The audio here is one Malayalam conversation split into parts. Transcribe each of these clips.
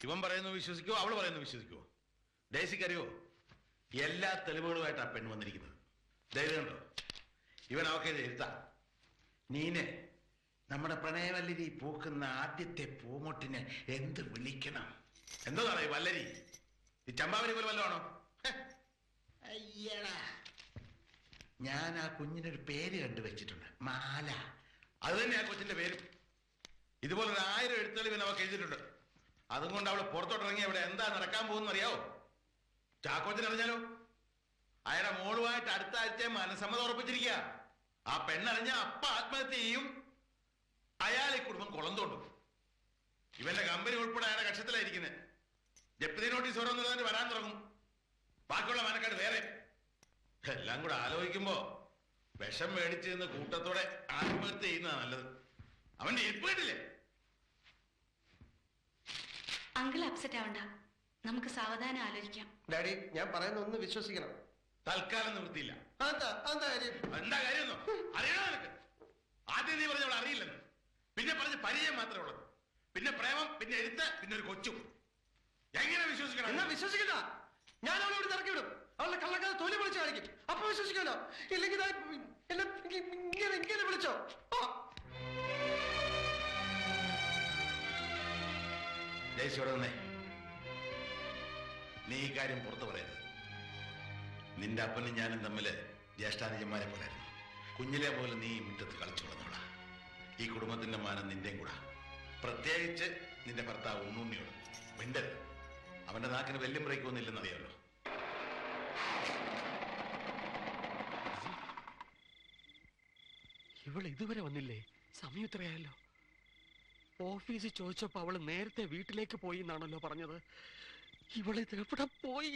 ഇവൻ പറയുന്നത് വിശ്വസിക്കുവോ അവള് പറയുന്നത് വിശ്വസിക്കുവോ? ഡേസിക്കറിയോ, എല്ലാ തെളിവുകളുമായിട്ട് ആ പെണ്ണ് വന്നിരിക്കുന്നത്. ധൈര്യമുണ്ടോ? ഇവൻ അവൾക്ക് എഴുത്താ. നീനെ നമ്മുടെ പ്രണയവല്ലരി പൂക്കുന്ന ആദ്യത്തെ പൂമൊട്ടിനെ എന്ത് വിളിക്കണം? എന്തോന്നാണ് ഈ വല്ലരി? ഈ ചമ്പാവരി പോലെ വല്ലതാണോ? അയ്യടാ, ഞാൻ ആ കുഞ്ഞിനൊരു പേര് കണ്ടുവച്ചിട്ടുണ്ട്, മാല. അത് തന്നെ ആ കൊച്ചിന്റെ പേരും. ഇതുപോലൊരു 1000 എഴുത്തുകൾ ഇവൻ അവൾക്ക് എഴുതിയിട്ടുണ്ട്. അതും കൊണ്ട് അവള് പുറത്തോട്ടിറങ്ങി അവിടെ എന്താ നടക്കാൻ പോകുന്ന അറിയാവോ? ചാക്കോച്ചനറിഞ്ഞാലോ? അയാളുടെ മോളുമായിട്ട് അടുത്ത ആഴ്ച മനസ്സമ്മതം ഉറപ്പിച്ചിരിക്കുക. ആ പെണ്ണറിഞ്ഞ അപ്പ ആത്മഹത്യ ചെയ്യും. അയാൾ ഈ കുടുംബം കുളം തോണ്ടും. ഇവന്റെ കമ്പനി ഉൾപ്പെടെ അയാളുടെ കക്ഷത്തിലായിരിക്കുന്നത്. ജപ്തി നോട്ടീസ് ഓരോന്ന് വരാൻ തുടങ്ങും. ബാക്കിയുള്ള മനക്കാട് വേറെ. എല്ലാം കൂടെ ആലോചിക്കുമ്പോ വിഷം മേടിച്ച് നിന്ന് കൂട്ടത്തോടെ ആത്മഹത്യ ചെയ്യുന്നതാണ് നല്ലത്. അവന്റെ ഇരിപ്പ് കേട്ടില്ലേ? അങ്കിൾ അപ്സെറ്റ് ആവണ്ട, നമുക്ക് സാവധാനം ആലോചിക്കാം. ഡാഡി, ഞാൻ പറയുന്ന ഒന്ന് വിശ്വസിക്കണം. തൽക്കാലം നിവൃത്തിയില്ല. എന്താ കാര്യം അറിയണോ നിനക്ക്? ആദ്യം നീ പറഞ്ഞവൾ അറിയില്ലെന്ന്, പിന്നെ പറഞ്ഞ് പരിചയം മാത്രമേ ഉള്ളത്, പിന്നെ പ്രേമം, പിന്നെ എഴുത്ത്, പിന്നെ ഒരു കൊച്ചും. എങ്ങനെ വിശ്വസിക്കണം? എന്നാ വിശ്വസിക്കണ്ട. ഞാൻ അവളോട് ഇറക്കി വിടും. അവളുടെ കള്ളക്കാതെ തൊലി വിളിച്ച് കാണിക്കും. അപ്പൊ വിശ്വസിക്കാലോ. ഇല്ലെങ്കിൽ ഇങ്ങനെ വിളിച്ചോ. ദേശിയോടെ നിന്നേ. നീ ഈ കാര്യം പുറത്തു പറയരുത്. നിന്റെ അപ്പനും ഞാനും തമ്മില് ജ്യേഷ്ഠാനുജന്മാരെ പോലായിരുന്നു. കുഞ്ഞിലെ പോലെ നീ മുറ്റത്ത് കളിച്ചു വളർന്നോളാ. ഈ കുടുംബത്തിന്റെ മാനം നിന്റെയും കൂടാ. പ്രത്യേകിച്ച് നിന്റെ ഭർത്താവ് ഉണ്ണുണ്ണിയോട് മിണ്ടരുത്. അവന്റെ നാക്കിന് വെല്ലും ബ്രേക്കൊന്നുമില്ലെന്നറിയാമല്ലോ. ഇവൾ ഇതുവരെ വന്നില്ലേ? സമയം ഇത്രയായല്ലോ. ഓഫീസിൽ ചോദിച്ചപ്പോ അവള് നേരത്തെ വീട്ടിലേക്ക് പോയി എന്നാണല്ലോ പറഞ്ഞത്. ഇവളിത് എവിടെ പോയി?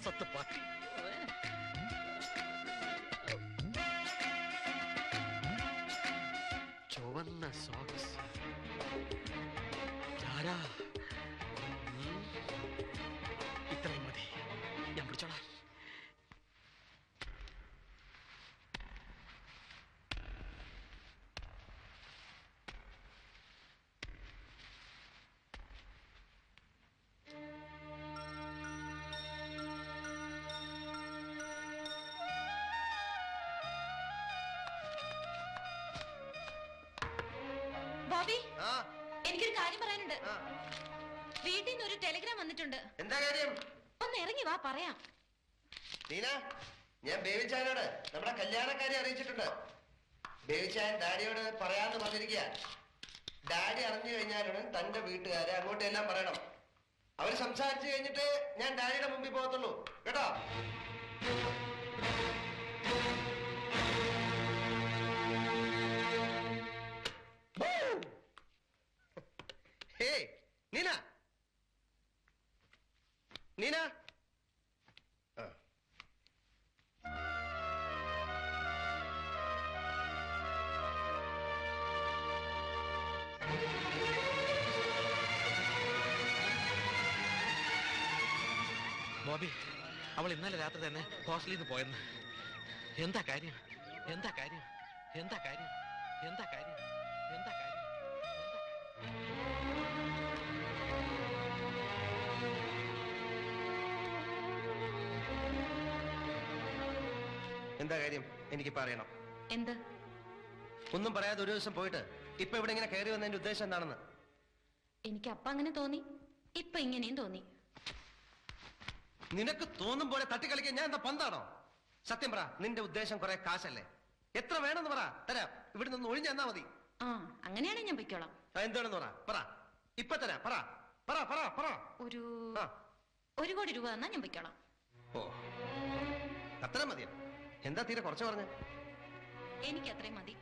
സത്ത് പാട്ടി ചുവന്ന സോക്സ്. ഇത്രയും മതി, ഞാൻ പിടിച്ചോളാം. എനിക്കൊരു കാര്യം പറയാനുണ്ട്. വീട്ടിൽ നിന്ന് ഒരു ടെലിഗ്രാം വന്നിട്ടുണ്ട്. എന്താ കാര്യം? ഒന്ന് ഇറങ്ങി വാ, പറയാം. നീന, ഞാൻ ബേബിച്ചായനോട് നമ്മുടെ കല്യാണക്കാരെ അറിയിച്ചിട്ടുണ്ട്. ബേബിച്ചായൻ ഡാഡിയോട് പറയാന്ന് പറഞ്ഞിരിക്കുക. ഡാഡി അറിഞ്ഞു കഴിഞ്ഞാലുടൻ തന്റെ വീട്ടുകാരെ അങ്ങോട്ടെല്ലാം പറയണം. അവർ സംസാരിച്ചു കഴിഞ്ഞിട്ട് ഞാൻ ഡാഡിയുടെ മുമ്പിൽ പോകത്തുള്ളൂ, കേട്ടോ? ഹേ നീന, നീന. ബോബി, അവൾ ഇന്നലെ രാത്രി തന്നെ ഹോസ്റ്റലിൽ നിന്ന് പോയെന്ന്. എന്താ കാര്യം? എന്താ കാര്യം? എന്താ കാര്യം? എന്താ കാര്യം? എന്താ കാര്യം? എന്താ കാര്യം? എനിക്ക് പറയണം. എന്ത്? ഒന്നും പറയാതെ ഒരു ദിവസം പോയിട്ട് ഇപ്പൊ ഇവിടെ ഇങ്ങനെ കയറി വന്നതിന്റെ ഉദ്ദേശം എന്താണെന്ന്? എനിക്ക് അപ്പ അങ്ങനെ തോന്നി, ഇപ്പൊ ഇങ്ങനെയും തോന്നി. നിനക്ക് തോന്നും പോലെ തട്ടിക്കളിക്കാൻ ഞാൻ എന്താ പന്താണോ? സത്യം പറ, നിന്റെ ഉദ്ദേശം കുറെ കാശല്ലേ? എത്ര വേണമെന്ന് പറ, തരാം. ഇവിടെ നിന്ന് ഒഴിഞ്ഞു തന്നാ മതി. ആ, അങ്ങനെയാണെങ്കിൽ ഞാൻ പൊയ്ക്കോളാം. എന്താണെന്ന് പറ, ഇപ്പൊ തരാം. ഒരു 1 കോടി രൂപ തന്നാ ഞാൻ പൊയ്ക്കോളാം. ഓ, അത്ര മതിയോ? എന്താ തീരെ കുറച്ച് പറഞ്ഞ? എനിക്ക് അത്രയും മതി.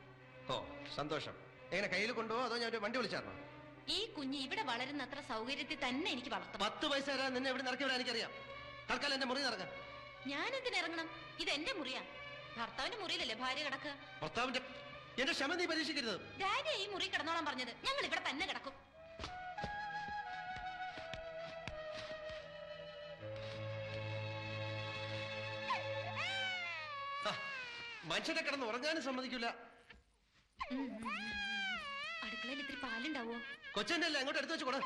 ഓ, സന്തോഷം. എങ്ങനെ കയ്യിൽ കൊണ്ടുപോകോ അതോ ഞാൻ ഒരു വണ്ടി വിളിച്ചായിരുന്നോ? ഈ കുഞ്ഞ് ഇവിടെ വളരുന്നത്ര സൗകര്യത്തിൽ തന്നെ എനിക്ക് വളർത്തണം. 10 പൈസ തരാൻ നിന്നെ എവിടെ ഇറക്കി വിടാൻ എനിക്കറിയാം. തൽക്കാലം എന്റെ മുറി ഇറങ്ങാം. ഞാൻ എന്തിനിറങ്ങണം? ഇത് എന്റെ മുറിയാ. ഭർത്താവിന്റെ മുറിയിലല്ലേ ഭാര്യ കിടക്കുക. ഭർത്താവിന്റെ എന്റെ ക്ഷമ നീ പരീക്ഷിക്കരുത്. ഡാഡിയെ ഈ മുറി കിടന്നോളാൻ പറഞ്ഞത്. ഞങ്ങൾ ഇവിടെ തന്നെ കിടക്കും. മനുഷ്യനെ കിടന്ന് ഉറങ്ങാനും സമ്മതിക്കില്ല. അടുക്കളയിൽ ഇത്തിരി പാലുണ്ടാവോ? കൊച്ചന്റെ അല്ലേ, അങ്ങോട്ട് എടുത്തു വെച്ച് കൊടു.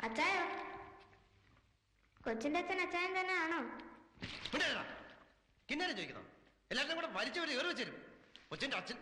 അച്ചായോ? കൊച്ചിന്റെ അച്ഛൻ അച്ചായൻ തന്നെ ആണോ? കിന്നാരം ചോദിക്കണം. എല്ലാവരും കൂടെ വലിച്ചവരെ ഏറി വെച്ചേരും. കൊച്ചിന്റെ അച്ഛൻ